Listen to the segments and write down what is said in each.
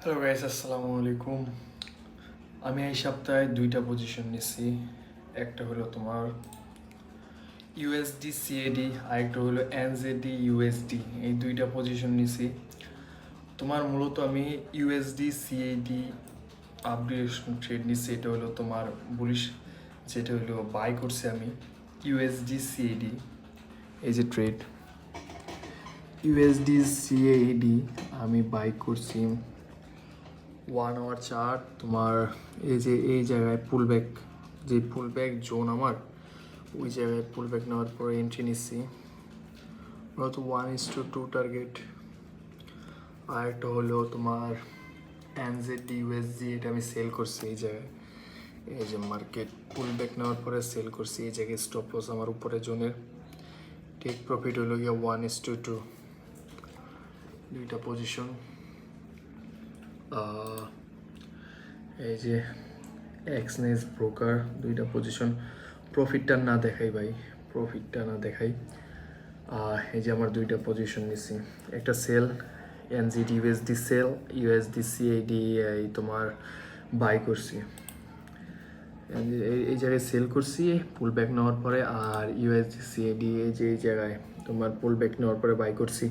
Hello guys, আসসালামু আলাইকুম। আমি এই সপ্তাহে দুইটা পজিশন নিছি। একটা হলো তোমার ইউএসডি সিএডি, আর একটা হলো এনজেডি ইউএসডি। এই দুইটা পজিশন নিছি। তোমার মূলত আমি ইউএসডি সিএডি আপগ্রেডেশন ট্রেড নিছি। এটা হলো তোমার বুলিশ, যেটা হলো বাই করছি আমি ইউএসডি সিএডি। এই যে ট্রেড ইউএসডি সিএডি আমি বাই করছি 1 আওয়ার চার্ট। তোমার এই যে এই জায়গায় পুলব্যাক, যে পুলব্যাক জোন আমার, ওই জায়গায় পুলব্যাক নেওয়ার পরে এন্ট্রি নিচ্ছি মূলত 1:2 টার্গেট। আর একটা হলো তোমার এনজেড ইউএসজি, এটা আমি সেল করছি এই জায়গায়। এই যে মার্কেট পুলব্যাক নেওয়ার পরে সেল করছি এই জায়গায়। স্টপ লস আমার উপরে জোনের। টেক প্রফিট হলো গিয়ে 1:2, দুইটা পজিশন। এই যে এক্সনেস ব্রোকার, দুইটা পজিশন। প্রফিটটা না দেখাই ভাই, প্রফিটটা না দেখাই। এই যে আমার দুইটা পজিশন নিছি, একটা sell NGD USD sell, USD CAD এই তোমার বাই করছি। এই জায়গায় সেল করছি পুল ব্যাক নেওয়ার পরে। আর ইউএসডি সিএডি এই যে এই জায়গায় তোমার পুল ব্যাক নেওয়ার পরে বাই করছি।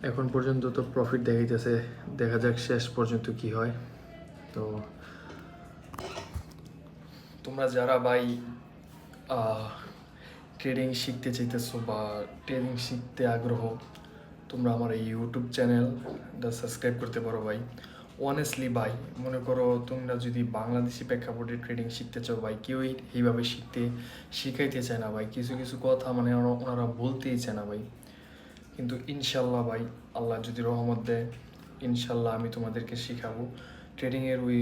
এখন পর্যন্ত তো প্রফিট দেখাইতেছে, দেখা যাক শেষ পর্যন্ত কি হয়। তো তোমরা যারা ভাই ট্রেডিং শিখতে চাইতেছো বা ট্রেডিং শিখতে আগ্রহ, তোমরা আমার এই ইউটিউব চ্যানেলটা সাবস্ক্রাইব করতে পারো ভাই। অনেস্টলি ভাই, মনে করো তোমরা যদি বাংলাদেশি প্রেক্ষাপটে ট্রেডিং শিখতে চাও ভাই, কেউই এইভাবে শিখাইতে চায় না ভাই। কিছু কিছু কথা মানে ওনারা বলতেই চায় না ভাই। কিন্তু ইনশাল্লাহ ভাই, আল্লাহ যদি রহমত দেয়, ইনশাল্লাহ আমি তোমাদেরকে শিখাবো। ট্রেডিংয়ের ওই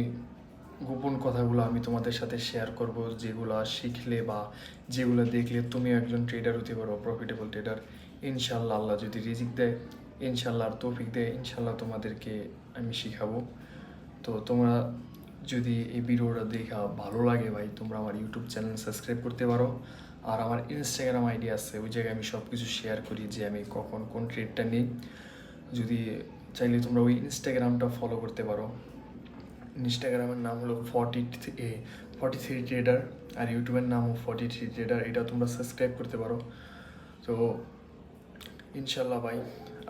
গোপন কথাগুলো আমি তোমাদের সাথে শেয়ার করব, যেগুলো শিখলে বা যেগুলো দেখলে তুমি একজন ট্রেডার হতে পারো, প্রফিটেবল ট্রেডার। ইনশাল্লাহ আল্লাহ যদি রিজিক দেয়, ইনশাল্লাহ আর তৌফিক দেয়, ইনশাল্লাহ তোমাদেরকে আমি শিখাবো। তো তোমরা যদি এই ভিডিওটা দেখা ভালো লাগে ভাই, তোমরা আমার ইউটিউব চ্যানেল সাবস্ক্রাইব করতে পারো। আর আমার ইনস্টাগ্রাম আইডি আছে, ওই জায়গায় আমি সব কিছু শেয়ার করি যে আমি কখন কোন ট্রেডটা নিই। যদি চাইলে তোমরা ওই ইনস্টাগ্রামটা ফলো করতে পারো। ইনস্টাগ্রামের নাম হলো 43 ট্রেডার, আর ইউটিউবের নামও 43 ট্রেডার। এটা তোমরা সাবস্ক্রাইব করতে পারো। তো ইনশাল্লাহ ভাই,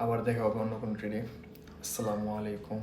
আবার দেখা হবে অন্য কোনো ট্রেডে। আসসালামু আলাইকুম।